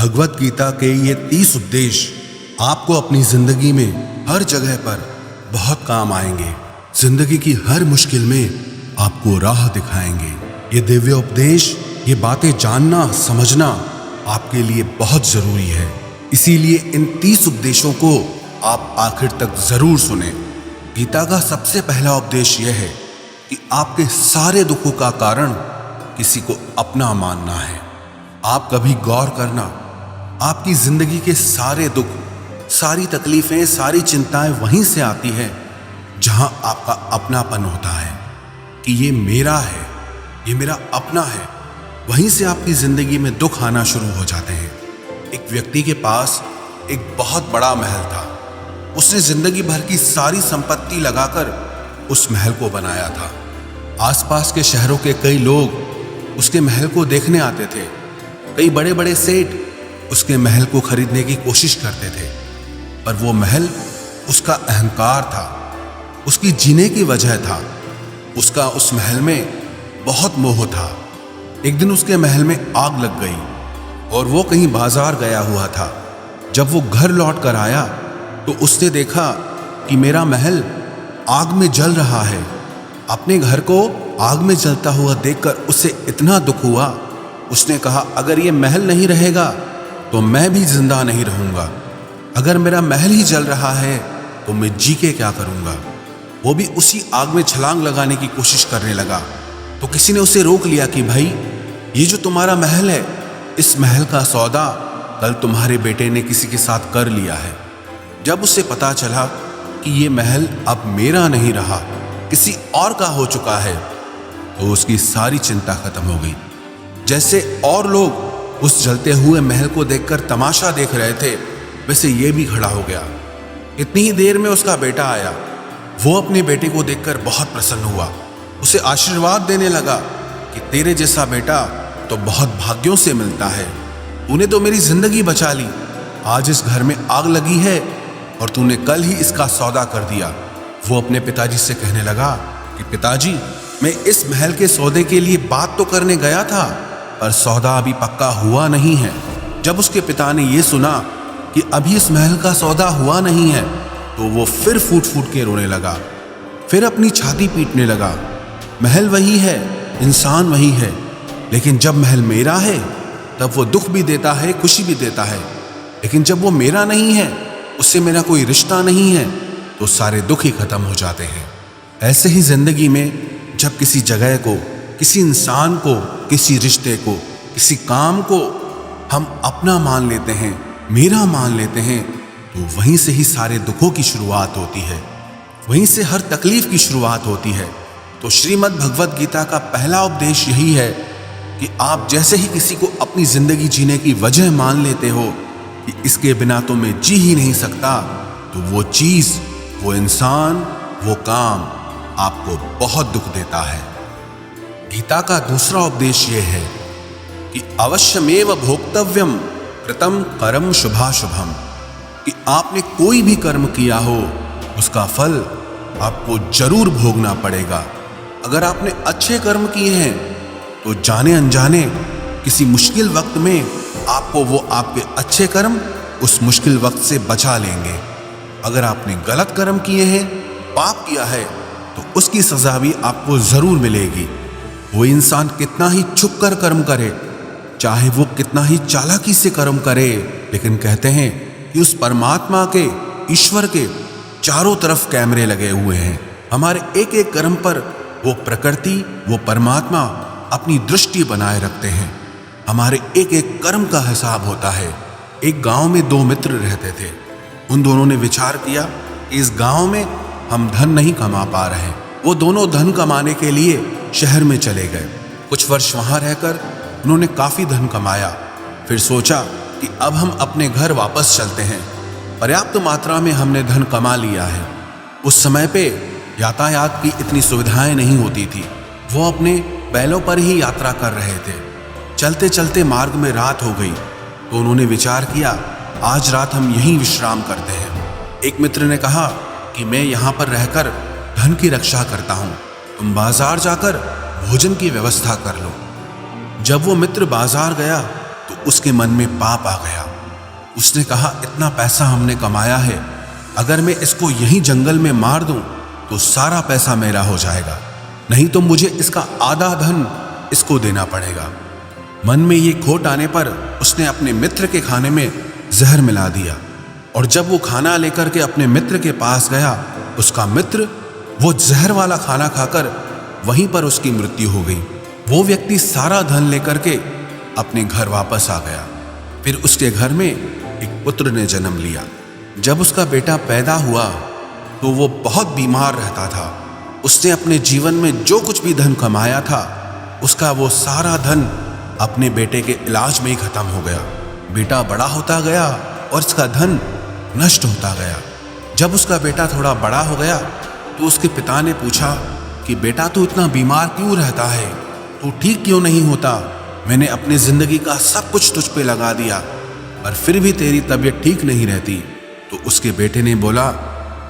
भगवत गीता के ये 30 उपदेश आपको अपनी जिंदगी में हर जगह पर बहुत काम आएंगे। जिंदगी की हर मुश्किल में आपको राह दिखाएंगे। ये दिव्य उपदेश, ये बातें जानना समझना आपके लिए बहुत जरूरी है। इसीलिए इन 30 उपदेशों को आप आखिर तक जरूर सुने। गीता का सबसे पहला उपदेश यह है कि आपके सारे दुखों का कारण किसी को अपना मानना है। आप कभी गौर करना, आपकी जिंदगी के सारे दुख, सारी तकलीफें, सारी चिंताएं वहीं से आती हैं जहां आपका अपनापन होता है कि ये मेरा है, ये मेरा अपना है। वहीं से आपकी जिंदगी में दुख आना शुरू हो जाते हैं। एक व्यक्ति के पास एक बहुत बड़ा महल था। उसने जिंदगी भर की सारी संपत्ति लगाकर उस महल को बनाया था। आसपास के शहरों के कई लोग उसके महल को देखने आते थे। कई बड़े बड़े सेठ उसके महल को खरीदने की कोशिश करते थे, पर वो महल उसका अहंकार था, उसकी जीने की वजह था। उसका उस महल में बहुत मोह था। एक दिन उसके महल में आग लग गई और वो कहीं बाजार गया हुआ था। जब वो घर लौट कर आया तो उसने देखा कि मेरा महल आग में जल रहा है। अपने घर को आग में जलता हुआ देखकर उसे इतना दुख हुआ। उसने कहा, अगर ये महल नहीं रहेगा तो मैं भी जिंदा नहीं रहूंगा। अगर मेरा महल ही जल रहा है तो मैं जी के क्या करूंगा। वो भी उसी आग में छलांग लगाने की कोशिश करने लगा। तो किसी ने उसे रोक लिया कि भाई, ये जो तुम्हारा महल है, इस महल का सौदा कल तुम्हारे बेटे ने किसी के साथ कर लिया है। जब उसे पता चला कि ये महल अब मेरा नहीं रहा, किसी और का हो चुका है, तो उसकी सारी चिंता खत्म हो गई। जैसे और लोग उस जलते हुए महल को देखकर तमाशा देख रहे थे, वैसे ये भी खड़ा हो गया। इतनी ही देर में उसका बेटा आया। वो अपने बेटे को देखकर बहुत प्रसन्न हुआ। उसे आशीर्वाद देने लगा कि तेरे जैसा बेटा तो बहुत भाग्यों से मिलता है। तूने तो मेरी जिंदगी बचा ली। आज इस घर में आग लगी है और तूने कल ही इसका सौदा कर दिया। वो अपने पिताजी से कहने लगा कि पिताजी, मैं इस महल के सौदे के लिए बात तो करने गया था, पर सौदा अभी पक्का हुआ नहीं है। जब उसके पिता ने यह सुना कि अभी इस महल का सौदा हुआ नहीं है, तो वो फिर फूट फूट के रोने लगा। फिर अपनी छाती पीटने लगा। महल वही है, इंसान वही है, लेकिन जब महल मेरा है तब वो दुख भी देता है, खुशी भी देता है। लेकिन जब वो मेरा नहीं है, उससे मेरा कोई रिश्ता नहीं है, तो सारे दुख ही खत्म हो जाते हैं। ऐसे ही जिंदगी में जब किसी जगह को, किसी इंसान को, किसी रिश्ते को, किसी काम को हम अपना मान लेते हैं, मेरा मान लेते हैं, तो वहीं से ही सारे दुखों की शुरुआत होती है। वहीं से हर तकलीफ की शुरुआत होती है। तो श्रीमद् भगवत गीता का पहला उपदेश यही है कि आप जैसे ही किसी को अपनी जिंदगी जीने की वजह मान लेते हो कि इसके बिना तो मैं जी ही नहीं सकता, तो वो चीज, वो इंसान, वो काम आपको बहुत दुख देता है। गीता का दूसरा उपदेश यह है कि अवश्यमेव भोक्तव्यम कृतं कर्म शुभाशुभम, कि आपने कोई भी कर्म किया हो उसका फल आपको जरूर भोगना पड़ेगा। अगर आपने अच्छे कर्म किए हैं तो जाने अनजाने किसी मुश्किल वक्त में आपको वो आपके अच्छे कर्म उस मुश्किल वक्त से बचा लेंगे। अगर आपने गलत कर्म किए हैं, पाप किया है, तो उसकी सजा भी आपको जरूर मिलेगी। वो इंसान कितना ही छुप कर कर्म करे, चाहे वो कितना ही चालाकी से कर्म करे, लेकिन कहते हैं कि उस परमात्मा के, ईश्वर के चारों तरफ कैमरे लगे हुए हैं। हमारे एक एक कर्म पर वो प्रकृति, वो परमात्मा अपनी दृष्टि बनाए रखते हैं। हमारे एक एक कर्म का हिसाब होता है। एक गांव में 2 मित्र रहते थे। उन दोनों ने विचार किया कि इस गांव में हम धन नहीं कमा पा रहे। वो दोनों धन कमाने के लिए शहर में चले गए। कुछ वर्ष वहां रहकर उन्होंने काफी धन कमाया। फिर सोचा कि अब हम अपने घर वापस चलते हैं। पर्याप्त मात्रा में हमने धन कमा लिया है। उस समय पे यातायात की इतनी सुविधाएं नहीं होती थी। वो अपने बैलों पर ही यात्रा कर रहे थे। चलते चलते मार्ग में रात हो गई, तो उन्होंने विचार किया, आज रात हम यहीं विश्राम करते हैं। एक मित्र ने कहा कि मैं यहाँ पर रहकर धन की रक्षा करता हूँ, तुम बाजार जाकर भोजन की व्यवस्था कर लो। जब वो मित्र बाजार गया तो तो उसके मन में पाप आ गया। उसने कहा, इतना पैसा हमने कमाया है, अगर मैं इसको यहीं जंगल में मार दूं तो सारा पैसा मेरा हो जाएगा, नहीं तो मुझे इसका आधा धन इसको देना पड़ेगा। मन में ये खोट आने पर उसने अपने मित्र के खाने में जहर मिला दिया, और जब वो खाना लेकर के अपने मित्र के पास गया, उसका मित्र वो जहर वाला खाना खाकर वहीं पर उसकी मृत्यु हो गई। वो व्यक्ति सारा धन लेकर के अपने घर वापस आ गया। फिर उसके घर में एक पुत्र ने जन्म लिया। जब उसका बेटा पैदा हुआ तो वो बहुत बीमार रहता था। उसने अपने जीवन में जो कुछ भी धन कमाया था, उसका वो सारा धन अपने बेटे के इलाज में ही खत्म हो गया। बेटा बड़ा होता गया और इसका धन नष्ट होता गया। जब उसका बेटा थोड़ा बड़ा हो गया तो उसके पिता ने पूछा कि बेटा, तू इतना बीमार क्यों रहता है, तू ठीक क्यों नहीं होता? मैंने अपनी जिंदगी का सब कुछ तुझ पे लगा दिया, पर फिर भी तेरी तबीयत ठीक नहीं रहती। तो उसके बेटे ने बोला,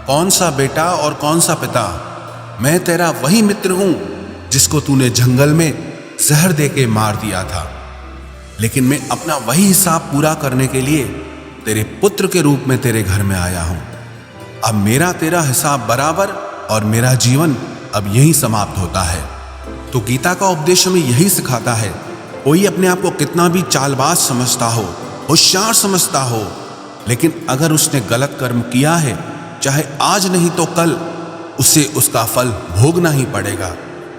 कौन सा बेटा और कौन सा पिता? मैं तेरा वही मित्र हूं जिसको तूने जंगल में जहर दे के मार दिया था, लेकिन मैं अपना वही हिसाब पूरा करने के लिए तेरे पुत्र के रूप में तेरे घर में आया हूं। अब मेरा तेरा हिसाब बराबर और मेरा जीवन अब यही समाप्त होता है। तो गीता का उपदेश हमें यही सिखाता है, कोई अपने आप को कितना भी चालबाज समझता हो, होशियार समझता हो, लेकिन अगर उसने गलत कर्म किया है, चाहे आज नहीं तो कल उसे उसका फल भोगना ही पड़ेगा।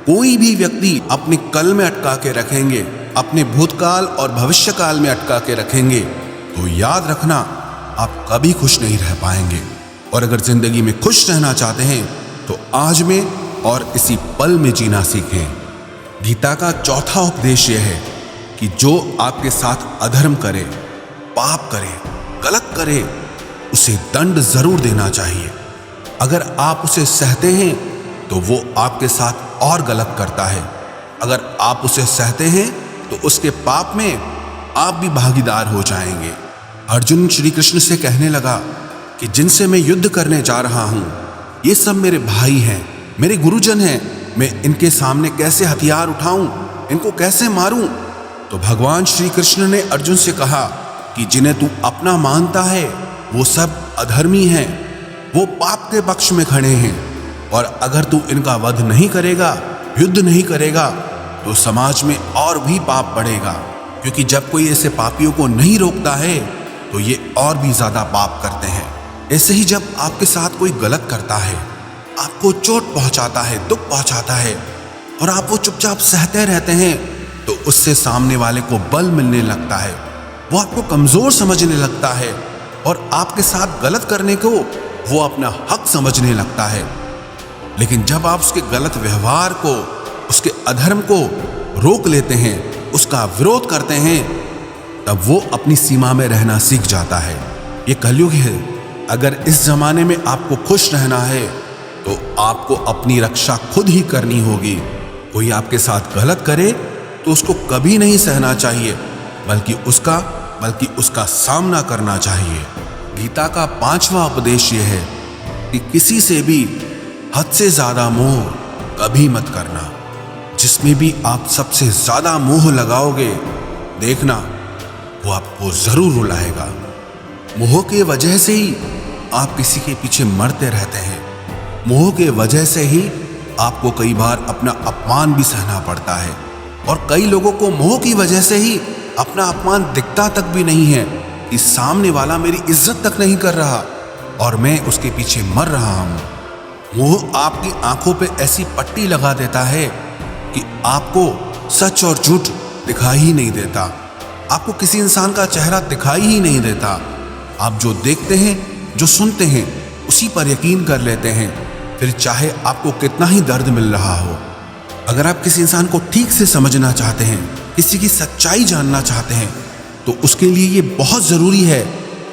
कोई भी व्यक्ति अपने कल में अटका के रखेंगे, अपने भूतकाल और भविष्यकाल में अटका के रखेंगे, तो याद रखना आप कभी खुश नहीं रह पाएंगे। और अगर जिंदगी में खुश रहना चाहते हैं तो आज में और इसी पल में जीना सीखें। गीता का चौथा उपदेश यह है कि जो आपके साथ अधर्म करे, पाप करे, गलत करे, उसे दंड जरूर देना चाहिए। अगर आप उसे सहते हैं तो वो आपके साथ और गलत करता है। अगर आप उसे सहते हैं तो उसके पाप में आप भी भागीदार हो जाएंगे। अर्जुन श्री कृष्ण से कहने लगा कि जिनसे मैं युद्ध करने जा रहा हूं, ये सब मेरे भाई हैं, मेरे गुरुजन हैं, मैं इनके सामने कैसे हथियार उठाऊं, इनको कैसे मारूं? तो भगवान श्री कृष्ण ने अर्जुन से कहा कि जिन्हें तू अपना मानता है वो सब अधर्मी हैं, वो पाप के पक्ष में खड़े हैं, और अगर तू इनका वध नहीं करेगा, युद्ध नहीं करेगा, तो समाज में और भी पाप बढ़ेगा, क्योंकि जब कोई ऐसे पापियों को नहीं रोकता है तो ये और भी ज्यादा पाप करते हैं। ऐसे ही जब आपके साथ कोई गलत करता है, आपको चोट पहुंचाता है, दुख पहुंचाता है, और आप वो चुपचाप सहते रहते हैं, तो उससे सामने वाले को बल मिलने लगता है, वो आपको कमजोर समझने लगता है, और आपके साथ गलत करने को वो अपना हक समझने लगता है। लेकिन जब आप उसके गलत व्यवहार को, उसके अधर्म को रोक लेते हैं, उसका विरोध करते हैं, तब वो अपनी सीमा में रहना सीख जाता है। ये कलयुग है। अगर इस जमाने में आपको खुश रहना है तो आपको अपनी रक्षा खुद ही करनी होगी। कोई आपके साथ गलत करे तो उसको कभी नहीं सहना चाहिए, बल्कि उसका सामना करना चाहिए। गीता का 5वां उपदेश यह है कि किसी से भी हद से ज्यादा मोह कभी मत करना। जिसमें भी आप सबसे ज्यादा मोह लगाओगे, देखना वो आपको जरूर रुलाएगा। मोह के वजह से ही आप किसी के पीछे मरते रहते हैं। मोह के वजह से ही आपको कई बार अपना अपमान भी सहना पड़ता है, और कई लोगों को मोह की वजह से ही अपना अपमान दिखता तक भी नहीं है कि सामने वाला मेरी इज्जत तक नहीं कर रहा और मैं उसके पीछे मर रहा हूं। मोह आपकी आंखों पे ऐसी पट्टी लगा देता है कि आपको सच और झूठ दिखाई ही नहीं देता, आपको किसी इंसान का चेहरा दिखाई ही नहीं देता। आप जो देखते हैं, जो सुनते हैं, उसी पर यकीन कर लेते हैं, फिर चाहे आपको कितना ही दर्द मिल रहा हो। अगर आप किसी इंसान को ठीक से समझना चाहते हैं, किसी की सच्चाई जानना चाहते हैं, तो उसके लिए ये बहुत जरूरी है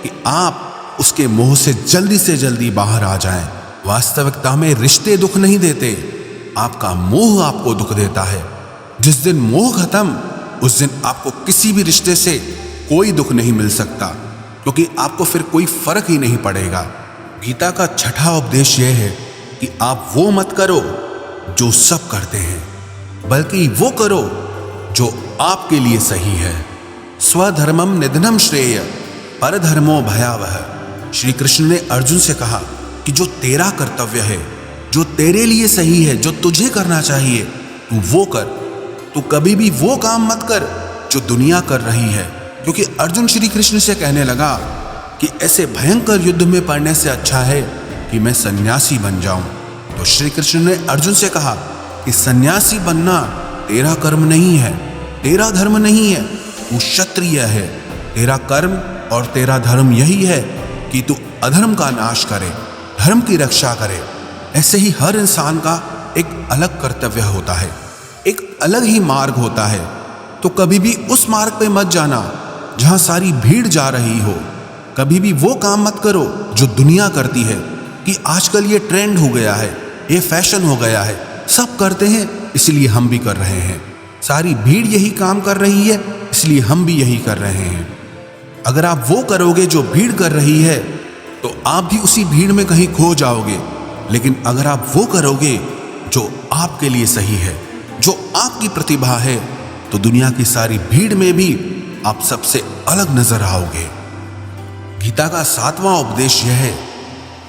कि आप उसके मोह से जल्दी बाहर आ जाएं। वास्तविकता में रिश्ते दुख नहीं देते, आपका मोह आपको दुख देता है। जिस दिन मोह खत्म, उस दिन आपको किसी भी रिश्ते से कोई दुख नहीं मिल सकता, क्योंकि आपको फिर कोई फर्क ही नहीं पड़ेगा। गीता का 6वां उपदेश यह है कि आप वो मत करो जो सब करते हैं, बल्कि वो करो जो आपके लिए सही है। स्वधर्मम निधनम श्रेय परधर्मो भयावह। श्री कृष्ण ने अर्जुन से कहा कि जो तेरा कर्तव्य है, जो तेरे लिए सही है, जो तुझे करना चाहिए, तू वो कर। तू कभी भी वो काम मत कर जो दुनिया कर रही है। क्योंकि अर्जुन श्री कृष्ण से कहने लगा कि ऐसे भयंकर युद्ध में पड़ने से अच्छा है कि मैं सन्यासी बन जाऊं। तो श्री कृष्ण ने अर्जुन से कहा कि सन्यासी बनना तेरा कर्म नहीं है, तेरा धर्म नहीं है, तू क्षत्रिय है। तेरा कर्म और तेरा धर्म यही है कि तू अधर्म का नाश करे, धर्म की रक्षा करे। ऐसे ही हर इंसान का एक अलग कर्तव्य होता है, एक अलग ही मार्ग होता है। तो कभी भी उस मार्ग पे मत जाना जहां सारी भीड़ जा रही हो। कभी भी वो काम मत करो जो दुनिया करती है कि आजकल ये ट्रेंड हो गया है, ये फैशन हो गया है, सब करते हैं इसलिए हम भी कर रहे हैं। सारी भीड़ यही काम कर रही है इसलिए हम भी यही कर रहे हैं। अगर आप वो करोगे जो भीड़ कर रही है तो आप भी उसी भीड़ में कहीं खो जाओगे। लेकिन अगर आप वो करोगे जो आपके लिए सही है, जो आपकी प्रतिभा है, तो दुनिया की सारी भीड़ में भी आप सबसे अलग नजर आओगे। गीता का 7वां उपदेश यह है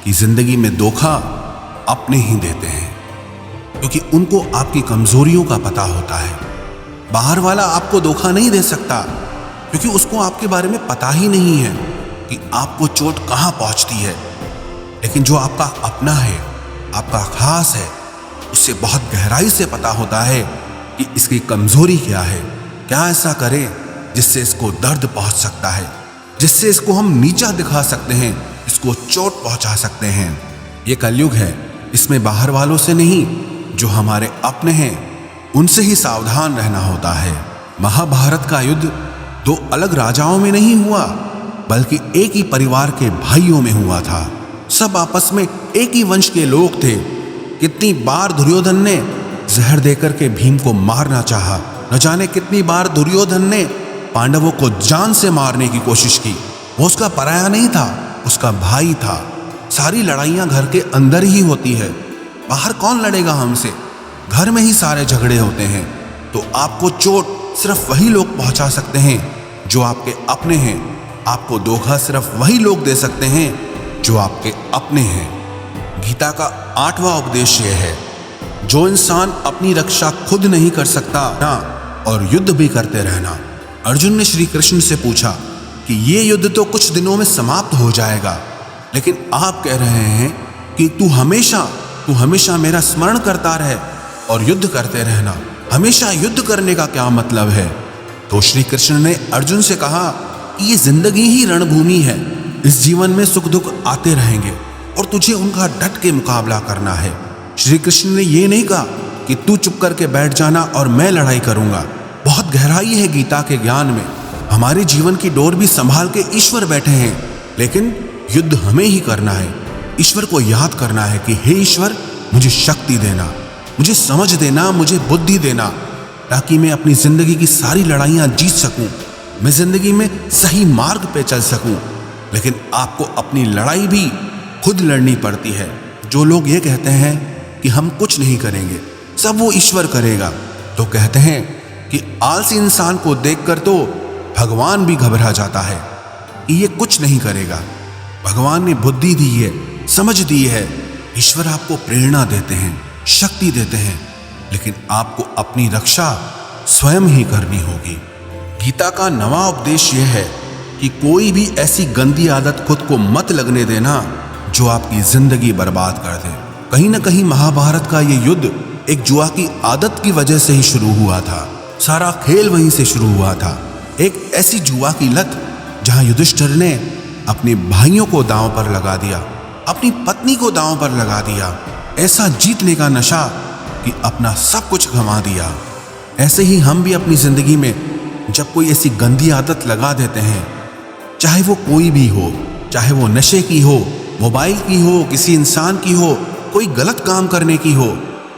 कि जिंदगी में धोखा अपने ही देते हैं, क्योंकि उनको आपकी कमजोरियों का पता होता है। बाहर वाला आपको धोखा नहीं दे सकता, क्योंकि उसको आपके बारे में पता ही नहीं है कि आपको चोट कहां पहुंचती है। लेकिन जो आपका अपना है, आपका खास है, उससे बहुत गहराई से पता होता है कि इसकी कमजोरी क्या है, क्या ऐसा करे जिससे इसको दर्द पहुंच सकता है, जिससे इसको हम नीचा दिखा सकते हैं, इसको चोट पहुंचा सकते हैं। ये कलयुग है, इसमें बाहर वालों से नहीं, जो हमारे अपने हैं उनसे ही सावधान रहना होता है। महाभारत का युद्ध दो अलग राजाओं में नहीं हुआ, बल्कि एक ही परिवार के भाइयों में हुआ था। सब आपस में एक ही वंश के लोग थे। कितनी बार दुर्योधन ने जहर देकर के भीम को मारना चाहा, न जाने कितनी बार दुर्योधन ने पांडवों को जान से मारने की कोशिश की। वो उसका पराया नहीं था, उसका भाई था। सारी लड़ाइयां घर के अंदर ही होती है, बाहर कौन लड़ेगा हमसे? घर में ही सारे झगड़े होते हैं। तो आपको चोट सिर्फ वही लोग पहुंचा सकते हैं जो आपके अपने हैं। आपको धोखा सिर्फ वही लोग दे सकते हैं जो आपके अपने हैं। गीता का 8वां उपदेश यह है, जो इंसान अपनी रक्षा खुद नहीं कर सकता ना, और युद्ध भी करते रहना। अर्जुन ने श्री कृष्ण से पूछा कि ये युद्ध तो कुछ दिनों में समाप्त हो जाएगा, लेकिन आप कह रहे हैं कि तू हमेशा मेरा स्मरण करता रहे और युद्ध करते रहना। हमेशा युद्ध करने का क्या मतलब है? तो श्री कृष्ण ने अर्जुन से कहा कि ये जिंदगी ही रणभूमि है। इस जीवन में सुख दुख आते रहेंगे और तुझे उनका डट के मुकाबला करना है। श्री कृष्ण ने ये नहीं कहा कि तू चुप करके बैठ जाना और मैं लड़ाई करूंगा। बहुत गहराई है गीता के ज्ञान में। हमारे जीवन की डोर भी संभाल के ईश्वर बैठे हैं, लेकिन युद्ध हमें ही करना है। ईश्वर को याद करना है कि हे ईश्वर, मुझे शक्ति देना, मुझे समझ देना, मुझे बुद्धि देना, ताकि मैं अपनी जिंदगी की सारी लड़ाइयां जीत सकूं, मैं जिंदगी में सही मार्ग पे चल सकूं। लेकिन आपको अपनी लड़ाई भी खुद लड़नी पड़ती है। जो लोग ये कहते हैं कि हम कुछ नहीं करेंगे, सब वो ईश्वर करेगा, तो कहते हैं कि आलसी इंसान को देखकर तो भगवान भी घबरा जाता है कि ये कुछ नहीं करेगा। भगवान ने बुद्धि दी है, समझ दी है। ईश्वर आपको प्रेरणा देते हैं, शक्ति देते हैं, लेकिन आपको अपनी रक्षा स्वयं ही करनी होगी। गीता का 9वां उपदेश यह है कि कोई भी ऐसी गंदी आदत खुद को मत लगने देना जो आपकी जिंदगी बर्बाद कर दे। कहीं ना कहीं महाभारत का ये युद्ध एक जुआ की आदत की वजह से ही शुरू हुआ था। सारा खेल वहीं से शुरू हुआ था। एक ऐसी जुआ की लत जहां युधिष्ठिर ने अपने भाइयों को दांव पर लगा दिया, अपनी पत्नी को दांव पर लगा दिया। ऐसा जीतने का नशा कि अपना सब कुछ गंवा दिया। ऐसे ही हम भी अपनी जिंदगी में जब कोई ऐसी गंदी आदत लगा देते हैं, चाहे वो कोई भी हो, चाहे वो नशे की हो, मोबाइल की हो, किसी इंसान की हो, कोई गलत काम करने की हो,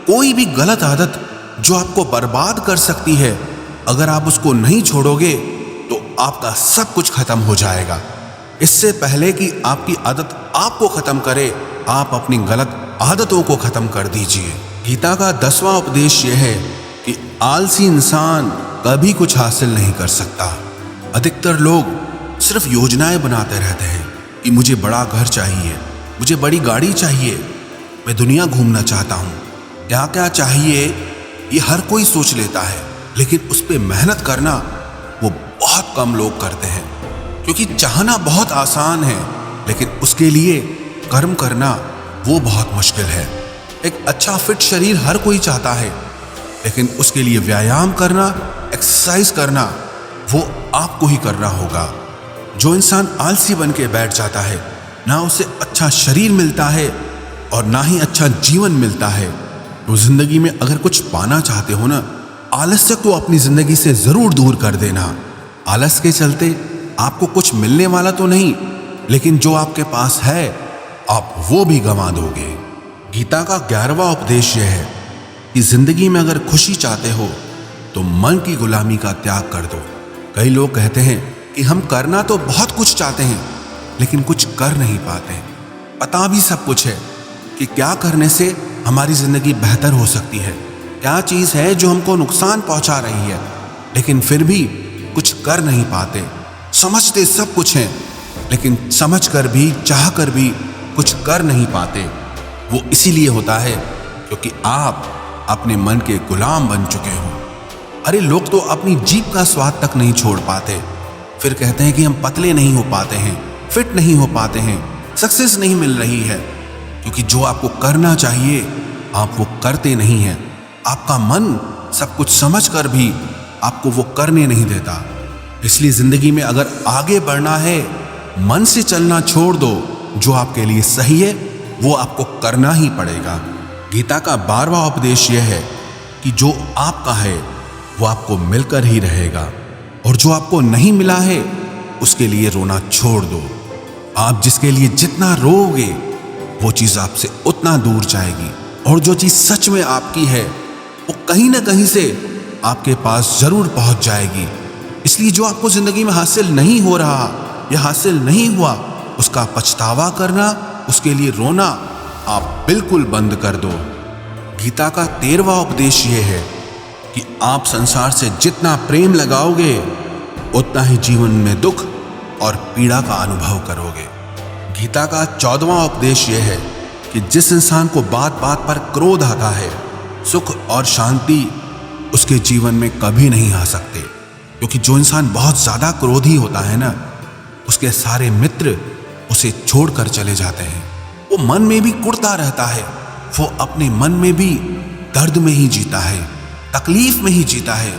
कोई भी गलत आदत जो आपको बर्बाद कर सकती है, अगर आप उसको नहीं छोड़ोगे तो आपका सब कुछ खत्म हो जाएगा। इससे पहले कि आपकी आदत आपको खत्म करे, आप अपनी गलत आदतों को खत्म कर दीजिए। गीता का 10वां उपदेश यह है कि आलसी इंसान कभी कुछ हासिल नहीं कर सकता। अधिकतर लोग सिर्फ योजनाएं बनाते रहते हैं कि मुझे बड़ा घर चाहिए, मुझे बड़ी गाड़ी चाहिए, मैं दुनिया घूमना चाहता हूँ। क्या क्या चाहिए ये हर कोई सोच लेता है, लेकिन उस पर मेहनत करना वो बहुत कम लोग करते हैं। क्योंकि चाहना बहुत आसान है, लेकिन उसके लिए कर्म करना वो बहुत मुश्किल है। एक अच्छा फिट शरीर हर कोई चाहता है, लेकिन उसके लिए व्यायाम करना, एक्सरसाइज करना वो आपको ही करना होगा। जो इंसान आलसी बन के बैठ जाता है, ना उसे अच्छा शरीर मिलता है और ना ही अच्छा जीवन मिलता है। तो जिंदगी में अगर कुछ पाना चाहते हो ना, आलस्य को अपनी जिंदगी से जरूर दूर कर देना। आलस के चलते आपको कुछ मिलने वाला तो नहीं, लेकिन जो आपके पास है आप वो भी गंवा दोगे। गीता का 11वां उपदेश यह है कि जिंदगी में अगर खुशी चाहते हो तो मन की गुलामी का त्याग कर दो। कई लोग कहते हैं कि हम करना तो बहुत कुछ चाहते हैं, लेकिन कुछ कर नहीं पाते। पता भी सब कुछ है कि क्या करने से हमारी जिंदगी बेहतर हो सकती है, क्या चीज है जो हमको नुकसान पहुंचा रही है, लेकिन फिर भी कुछ कर नहीं पाते। समझते सब कुछ है, लेकिन समझ कर भी, चाह कर भी कुछ कर नहीं पाते। वो इसीलिए होता है क्योंकि आप अपने मन के गुलाम बन चुके हो। अरे लोग तो अपनी जीभ का स्वाद तक नहीं छोड़ पाते, फिर कहते हैं कि हम पतले नहीं हो पाते हैं, फिट नहीं हो पाते हैं, सक्सेस नहीं मिल रही है। क्योंकि जो आपको करना चाहिए आप वो करते नहीं हैं। आपका मन सब कुछ समझ कर भी आपको वो करने नहीं देता। इसलिए जिंदगी में अगर आगे बढ़ना है, मन से चलना छोड़ दो। जो आपके लिए सही है वो आपको करना ही पड़ेगा। गीता का 12वां उपदेश यह है कि जो आपका है वो आपको मिलकर ही रहेगा, और जो आपको नहीं मिला है उसके लिए रोना छोड़ दो। आप जिसके लिए जितना रोओगे वो चीज आपसे उतना दूर जाएगी, और जो चीज सच में आपकी है वो कहीं ना कहीं से आपके पास जरूर पहुंच जाएगी। इसलिए जो आपको जिंदगी में हासिल नहीं हो रहा या हासिल नहीं हुआ, उसका पछतावा करना, उसके लिए रोना आप बिल्कुल बंद कर दो। गीता का 13वां उपदेश यह है कि आप संसार से जितना प्रेम लगाओगे उतना ही जीवन में दुख और पीड़ा का अनुभव करोगे। गीता का 14वां उपदेश यह है कि जिस इंसान को बात बात पर क्रोध आता है, सुख और शांति उसके जीवन में कभी नहीं आ सकते। क्योंकि जो इंसान बहुत ज्यादा क्रोधी होता है ना, उसके सारे मित्र उसे छोड़कर चले जाते हैं। वो मन में भी कुढ़ता रहता है, वो अपने मन में भी दर्द में ही जीता है, तकलीफ में ही जीता है।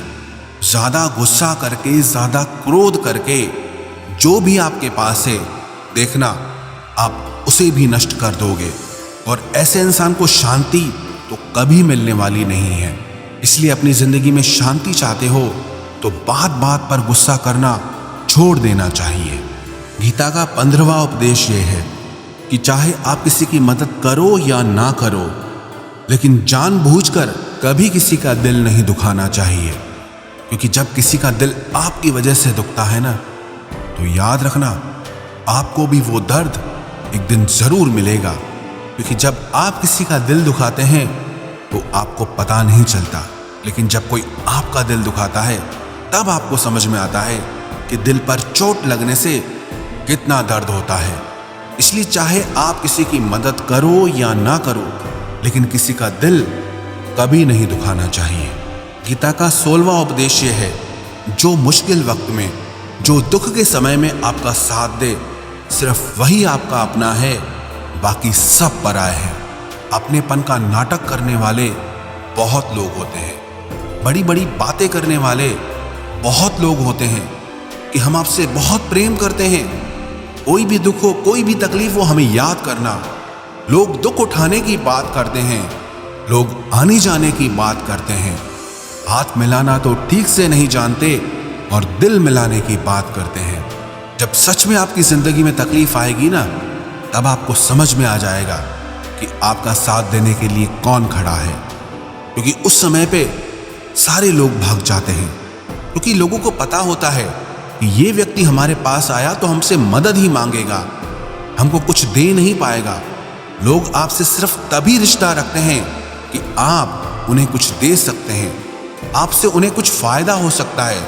ज्यादा गुस्सा करके, ज्यादा क्रोध करके जो भी आपके पास है, देखना आप उसे भी नष्ट कर दोगे। और ऐसे इंसान को शांति तो कभी मिलने वाली नहीं है। इसलिए अपनी जिंदगी में शांति चाहते हो तो बात बात पर गुस्सा करना छोड़ देना चाहिए। गीता का 15वां उपदेश यह है कि चाहे आप किसी की मदद करो या ना करो, लेकिन जानबूझकर कभी किसी का दिल नहीं दुखाना चाहिए। क्योंकि जब किसी का दिल आपकी वजह से दुखता है ना, तो याद रखना आपको भी वो दर्द एक दिन जरूर मिलेगा। क्योंकि जब आप किसी का दिल दुखाते हैं तो आपको पता नहीं चलता, लेकिन जब कोई आपका दिल दुखाता है तब आपको समझ में आता है कि दिल पर चोट लगने से कितना दर्द होता है। इसलिए चाहे आप किसी की मदद करो या ना करो, लेकिन किसी का दिल कभी नहीं दुखाना चाहिए। गीता का 16वां उपदेश यह है, जो मुश्किल वक्त में, जो दुख के समय में आपका साथ दे, सिर्फ वही आपका अपना है, बाकी सब पराए हैं। अपनेपन का नाटक करने वाले बहुत लोग होते हैं, बड़ी बड़ी बातें करने वाले बहुत लोग होते हैं कि हम आपसे बहुत प्रेम करते हैं, कोई भी दुख हो, कोई भी तकलीफ हो, हमें याद करना। लोग दुख उठाने की बात करते हैं, लोग आने जाने की बात करते हैं, हाथ मिलाना तो ठीक से नहीं जानते और दिल मिलाने की बात करते हैं। जब सच में आपकी जिंदगी में तकलीफ आएगी ना, तब आपको समझ में आ जाएगा कि आपका साथ देने के लिए कौन खड़ा है। क्योंकि उस समय पे सारे लोग भाग जाते हैं, क्योंकि लोगों को पता होता है कि ये व्यक्ति हमारे पास आया तो हमसे मदद ही मांगेगा, हमको कुछ दे नहीं पाएगा। लोग आपसे सिर्फ तभी रिश्ता रखते हैं कि आप उन्हें कुछ दे सकते हैं, आपसे उन्हें कुछ फायदा हो सकता है।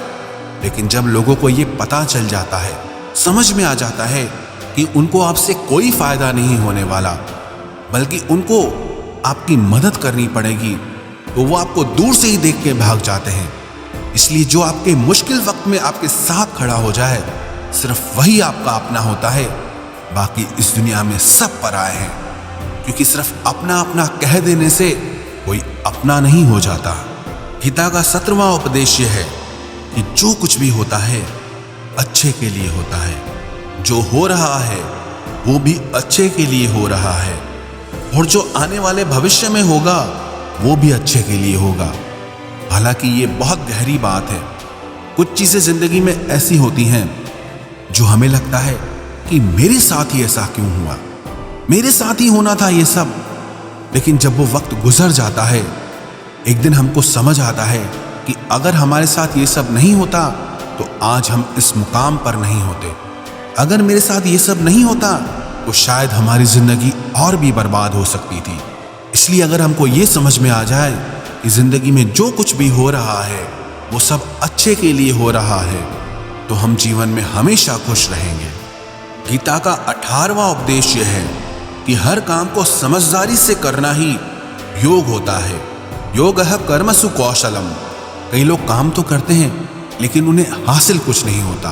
लेकिन जब लोगों को ये पता चल जाता है, समझ में आ जाता है कि उनको आपसे कोई फायदा नहीं होने वाला, बल्कि उनको आपकी मदद करनी पड़ेगी, तो वो आपको दूर से ही देख के भाग जाते हैं। इसलिए जो आपके मुश्किल वक्त में आपके साथ खड़ा हो जाए, सिर्फ वही आपका अपना होता है। बाकी इस दुनिया में सब पराए हैं, क्योंकि सिर्फ अपना अपना कह देने से कोई अपना नहीं हो जाता। गीता का 17वां उपदेश यह है कि जो कुछ भी होता है अच्छे के लिए होता है, जो हो रहा है वो भी अच्छे के लिए हो रहा है, और जो आने वाले भविष्य में होगा वो भी अच्छे के लिए होगा। हालांकि ये बहुत गहरी बात है। कुछ चीजें जिंदगी में ऐसी होती हैं जो हमें लगता है कि मेरे साथ ही ऐसा क्यों हुआ, मेरे साथ ही होना था ये सब। लेकिन जब वो वक्त गुजर जाता है, एक दिन हमको समझ आता है कि अगर हमारे साथ ये सब नहीं होता तो आज हम इस मुकाम पर नहीं होते। अगर मेरे साथ ये सब नहीं होता तो शायद हमारी जिंदगी और भी बर्बाद हो सकती थी। इसलिए अगर हमको ये समझ में आ जाए कि जिंदगी में जो कुछ भी हो रहा है वो सब अच्छे के लिए हो रहा है, तो हम जीवन में हमेशा खुश रहेंगे। गीता का 18वां उपदेश यह है कि हर काम को समझदारी से करना ही योग होता है। योगः कर्मसु कौशलम। कई लोग काम तो करते हैं लेकिन उन्हें हासिल कुछ नहीं होता।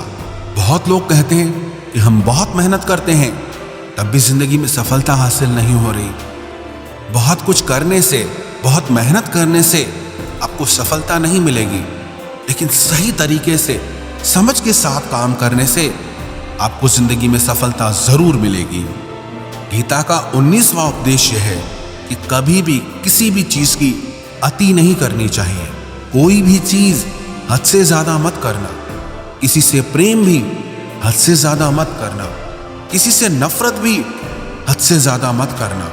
बहुत लोग कहते हैं कि हम बहुत मेहनत करते हैं, तब भी जिंदगी में सफलता हासिल नहीं हो रही। बहुत कुछ करने से, बहुत मेहनत करने से आपको सफलता नहीं मिलेगी, लेकिन सही तरीके से समझ के साथ काम करने से आपको जिंदगी में सफलता जरूर मिलेगी। गीता का 19वां उपदेश यह है कि कभी भी किसी भी चीज की अति नहीं करनी चाहिए। कोई भी चीज हद से ज्यादा मत करना। किसी से प्रेम भी हद से ज्यादा मत करना। किसी से नफरत भी हद से ज्यादा मत करना।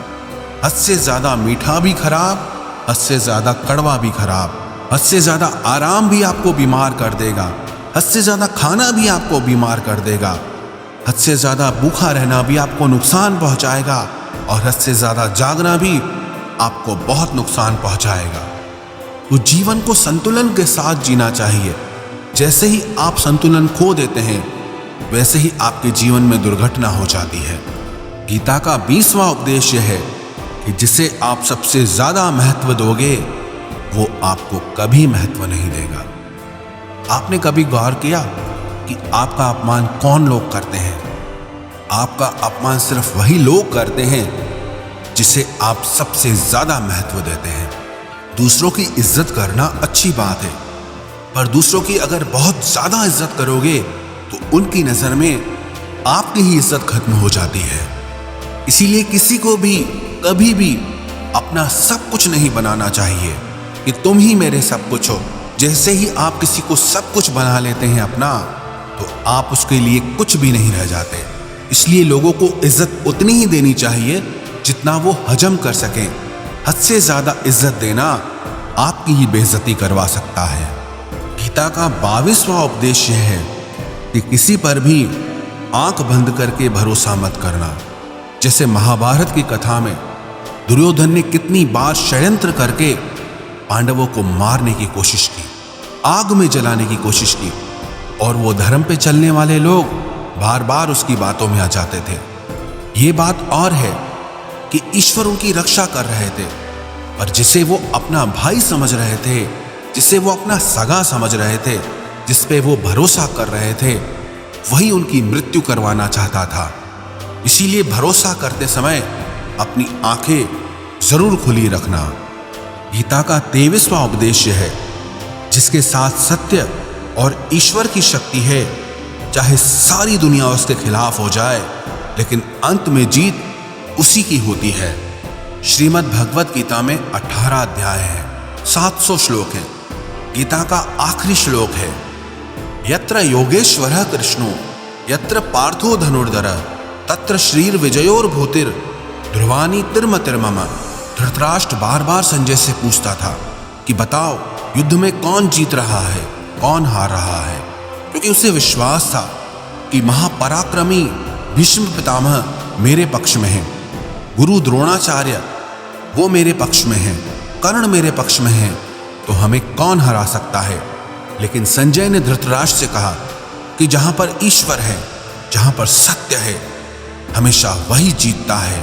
हद से ज्यादा मीठा भी खराब, हद से ज्यादा कड़वा भी खराब। हद से ज्यादा आराम भी आपको बीमार कर देगा, हद से ज्यादा खाना भी आपको बीमार कर देगा। हद से ज्यादा भूखा रहना भी आपको नुकसान पहुंचाएगा, और हद से ज्यादा जागना भी आपको बहुत नुकसान पहुंचाएगा। तो जीवन को संतुलन के साथ जीना चाहिए। जैसे ही आप संतुलन खो देते हैं, वैसे ही आपके जीवन में दुर्घटना हो जाती है। गीता का 20वां उपदेश यह है कि जिसे आप सबसे ज्यादा महत्व दोगे, वो आपको कभी महत्व नहीं देगा। आपने कभी गौर किया कि आपका अपमान कौन लोग करते हैं? आपका अपमान सिर्फ वही लोग करते हैं जिसे आप सबसे ज्यादा महत्व देते हैं। दूसरों की इज्जत करना अच्छी बात है, पर दूसरों की अगर बहुत ज्यादा इज्जत करोगे तो उनकी नजर में आपकी ही इज्जत खत्म हो जाती है। इसीलिए किसी को भी कभी भी अपना सब कुछ नहीं बनाना चाहिए कि तुम ही मेरे सब कुछ हो। जैसे ही आप किसी को सब कुछ बना लेते हैं अपना, तो आप उसके लिए कुछ भी नहीं रह जाते। इसलिए लोगों को इज्जत उतनी ही देनी चाहिए जितना वो हजम कर सकें। हद से ज्यादा इज्जत देना आपकी ही बेइज्जती करवा सकता है। गीता का 22वां उपदेश यह है कि किसी पर भी आंख बंद करके भरोसा मत करना। जैसे महाभारत की कथा में दुर्योधन ने कितनी बार षड्यंत्र करके पांडवों को मारने की कोशिश की, आग में जलाने की कोशिश की, और वो धर्म पे चलने वाले लोग बार बार उसकी बातों में आ जाते थे। ये बात और है कि ईश्वर उनकी रक्षा कर रहे थे, पर जिसे वो अपना भाई समझ रहे थे, जिसे वो अपना सगा समझ रहे थे, जिस पे वो भरोसा कर रहे थे, वही उनकी मृत्यु करवाना चाहता था। इसीलिए भरोसा करते समय अपनी आंखें जरूर खुली रखना। गीता का 23वां उपदेश है, जिसके साथ सत्य और ईश्वर की शक्ति है, चाहे सारी दुनिया उसके खिलाफ हो जाए, लेकिन अंत में जीत उसी की होती है। श्रीमद् भगवत गीता में 18 अध्याय हैं, 700 श्लोक हैं। गीता का आखिरी श्लोक है, यत्र योगेश्वरः कृष्णो यत्र पार्थो धनुर्धरः तत्र श्रीर विजयोर भूतिर ध्रुवानी तिर्म तिर्मम। धृतराष्ट्र बार बार संजय से पूछता था कि बताओ युद्ध में कौन जीत रहा है, कौन हार रहा है, क्योंकि उसे विश्वास था कि महापराक्रमी भीष्म पितामह मेरे पक्ष में हैं, गुरु द्रोणाचार्य वो मेरे पक्ष में हैं, कर्ण मेरे पक्ष में हैं, तो हमें कौन हरा सकता है। लेकिन संजय ने धृतराष्ट्र से कहा कि जहां पर ईश्वर है, जहां पर सत्य है, हमेशा वही जीतता है।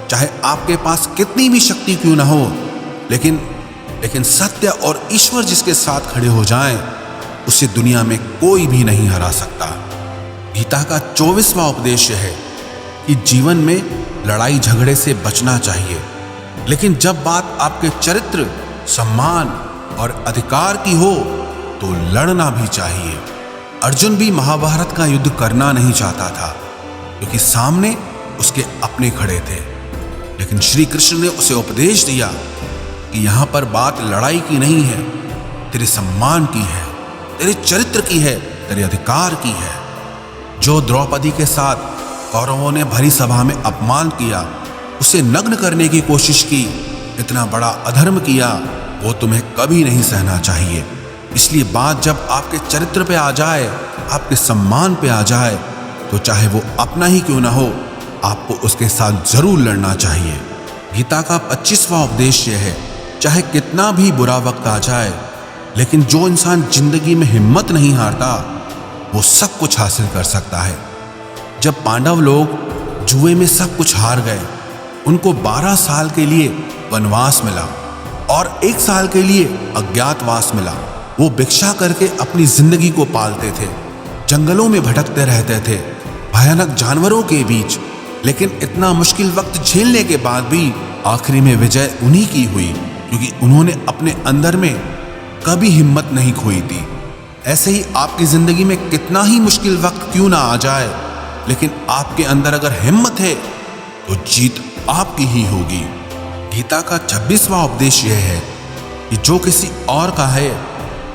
चाहे आपके पास कितनी भी शक्ति क्यों ना हो, लेकिन सत्य और ईश्वर जिसके साथ खड़े हो जाएं, उसे दुनिया में कोई भी नहीं हरा सकता। गीता का 24वां उपदेश है कि जीवन में लड़ाई झगड़े से बचना चाहिए, लेकिन जब बात आपके चरित्र, सम्मान और अधिकार की हो तो लड़ना भी चाहिए। अर्जुन भी महाभारत का युद्ध करना नहीं चाहता था, क्योंकि सामने उसके अपने खड़े थे। लेकिन श्री कृष्ण ने उसे उपदेश दिया कि यहां पर बात लड़ाई की नहीं है, तेरे सम्मान की है, तेरे चरित्र की है, तेरे अधिकार की है। जो द्रौपदी के साथ कौरवों ने भरी सभा में अपमान किया, उसे नग्न करने की कोशिश की, इतना बड़ा अधर्म किया, वो तुम्हें कभी नहीं सहना चाहिए। इसलिए बात जब आपके चरित्र पे आ जाए, आपके सम्मान पे आ जाए, तो चाहे वो अपना ही क्यों ना हो, आपको उसके साथ जरूर लड़ना चाहिए। गीता का 25वां उपदेश यह है, चाहे कितना भी बुरा वक्त आ जाए, लेकिन जो इंसान जिंदगी में हिम्मत नहीं हारता, वो सब कुछ हासिल कर सकता है। जब पांडव लोग जुए में सब कुछ हार गए, उनको 12 साल के लिए वनवास मिला और 1 साल के लिए अज्ञातवास मिला। वो भिक्षा करके अपनी जिंदगी को पालते थे, जंगलों में भटकते रहते थे, भयानक जानवरों के बीच। लेकिन इतना मुश्किल वक्त झेलने के बाद भी आखिरी में विजय उन्हीं की हुई, क्योंकि उन्होंने अपने अंदर में कभी हिम्मत नहीं खोई थी। ऐसे ही आपकी जिंदगी में कितना ही मुश्किल वक्त क्यों ना आ जाए, लेकिन आपके अंदर अगर हिम्मत है तो जीत आपकी ही होगी। गीता का 26वां उपदेश यह है कि जो किसी और का है,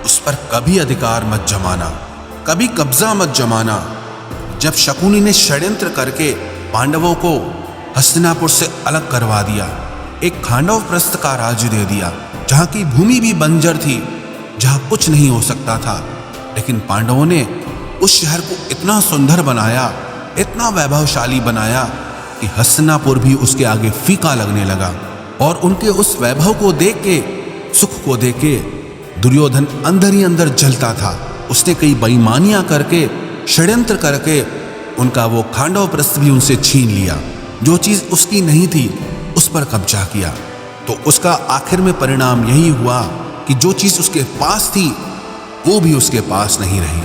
उस पर कभी अधिकार मत जमाना, कभी कब्जा मत जमाना। जब शकुनी ने षड्यंत्र करके पांडवों को हस्तिनापुर से अलग करवा दिया, एक खांडव प्रस्थ का राज्य दे दिया, जहां की भूमि भी बंजर थी, जहां कुछ नहीं हो सकता था, लेकिन पांडवों ने उस शहर को इतना सुंदर बनाया, इतना वैभवशाली बनाया कि हस्तिनापुर भी उसके आगे फीका लगने लगा। और उनके उस वैभव को देख के, सुख को देख के दुर्योधन अंदर ही अंदर जलता था। उसने कई बेईमानियां करके, षड्यंत्र करके उनका वो खांडव प्रस्थ भी उनसे छीन लिया। जो चीज उसकी नहीं थी, उस पर कब्जा किया। तो उसका आखिर में परिणाम यही हुआ कि जो चीज उसके पास थी, वो भी उसके पास नहीं रही।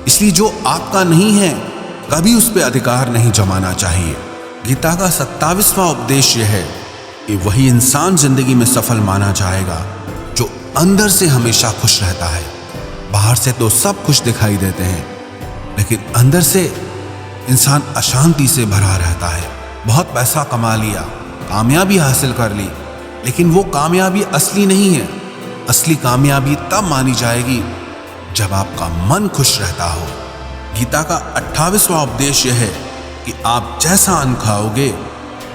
इसलिए जो आपका नहीं है, कभी उस पर अधिकार नहीं जमाना चाहिए। गीता का 27वां उपदेश यह है कि वही इंसान जिंदगी में सफल माना जाएगा जो अंदर से हमेशा खुश रहता है। बाहर से तो सब खुश दिखाई देते हैं, लेकिन अंदर से इंसान अशांति से भरा रहता है। बहुत पैसा कमा लिया, कामयाबी हासिल कर ली, लेकिन वो कामयाबी असली नहीं है। असली कामयाबी तब मानी जाएगी जब आपका मन खुश रहता हो। गीता का 28वां उपदेश यह है कि आप जैसा अन्न खाओगे,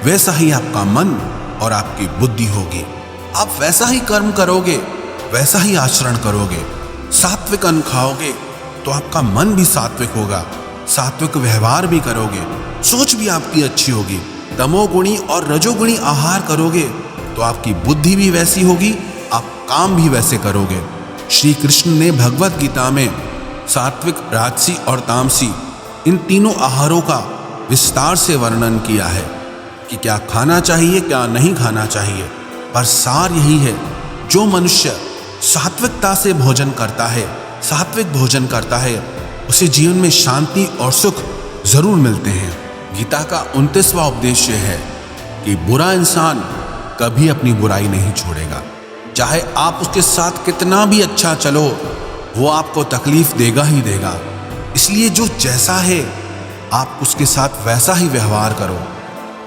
वैसा ही आपका मन और आपकी बुद्धि होगी। आप वैसा ही कर्म करोगे, वैसा ही आचरण करोगे। सात्विक अन्न खाओगे तो आपका मन भी सात्विक होगा, सात्विक व्यवहार भी करोगे, सोच भी आपकी अच्छी होगी। तमोगुणी और रजोगुणी आहार करोगे तो आपकी बुद्धि भी वैसी होगी, आप काम भी वैसे करोगे। श्री कृष्ण ने भगवत गीता में सात्विक, राजसी और तामसी, इन तीनों आहारों का विस्तार से वर्णन किया है कि क्या खाना चाहिए, क्या नहीं खाना चाहिए। पर सार यही है, जो मनुष्य सात्विकता से भोजन करता है, सात्विक भोजन करता है, उसे जीवन में शांति और सुख जरूर मिलते हैं। गीता का 29वां उपदेश है कि बुरा इंसान कभी अपनी बुराई नहीं छोड़ेगा। चाहे आप उसके साथ कितना भी अच्छा चलो, वो आपको तकलीफ देगा ही देगा। इसलिए जो जैसा है, आप उसके साथ वैसा ही व्यवहार करो।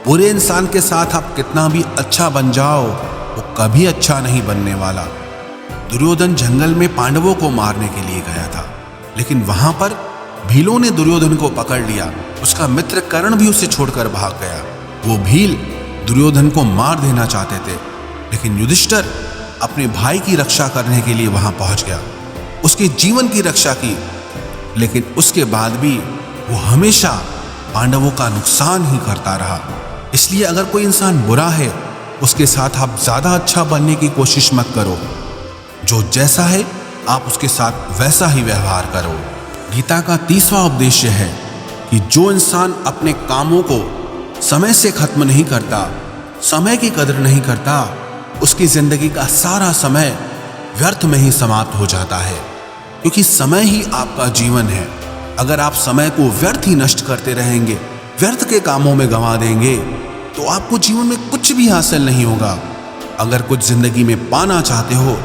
बुरे इंसान के साथ आप कितना भी अच्छा बन जाओ, वो कभी अच्छा नहीं बनने वाला। दुर्योधन जंगल में पांडवों को मारने के लिए गया था, लेकिन वहां पर भीलों ने दुर्योधन को पकड़ लिया। उसका मित्र कर्ण भी उसे छोड़कर भाग गया। वो भील दुर्योधन को मार देना चाहते थे, लेकिन युधिष्ठिर अपने भाई की रक्षा करने के लिए वहां पहुंच गया, उसके जीवन की रक्षा की। लेकिन उसके बाद भी वो हमेशा पांडवों का नुकसान ही करता रहा। इसलिए अगर कोई इंसान बुरा है, उसके साथ आप ज्यादा अच्छा बनने की कोशिश मत करो। जो जैसा है आप उसके साथ वैसा ही व्यवहार करो। गीता का 30वां उपदेश है कि जो इंसान अपने कामों को समय से खत्म नहीं करता, समय की कदर नहीं करता, उसकी जिंदगी का सारा समय व्यर्थ में ही समाप्त हो जाता है। क्योंकि समय ही आपका जीवन है। अगर आप समय को व्यर्थ ही नष्ट करते रहेंगे, व्यर्थ के कामों में गंवा देंगे, तो आपको जीवन में कुछ भी हासिल नहीं होगा। अगर कुछ जिंदगी में पाना चाहते हो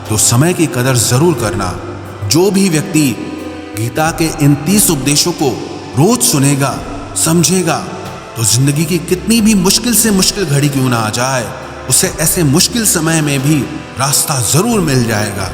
तो समय की कदर जरूर करना। जो भी व्यक्ति गीता के इन 30 उपदेशों को रोज सुनेगा, समझेगा, तो जिंदगी की कितनी भी मुश्किल से मुश्किल घड़ी क्यों ना आ जाए, उसे ऐसे मुश्किल समय में भी रास्ता जरूर मिल जाएगा।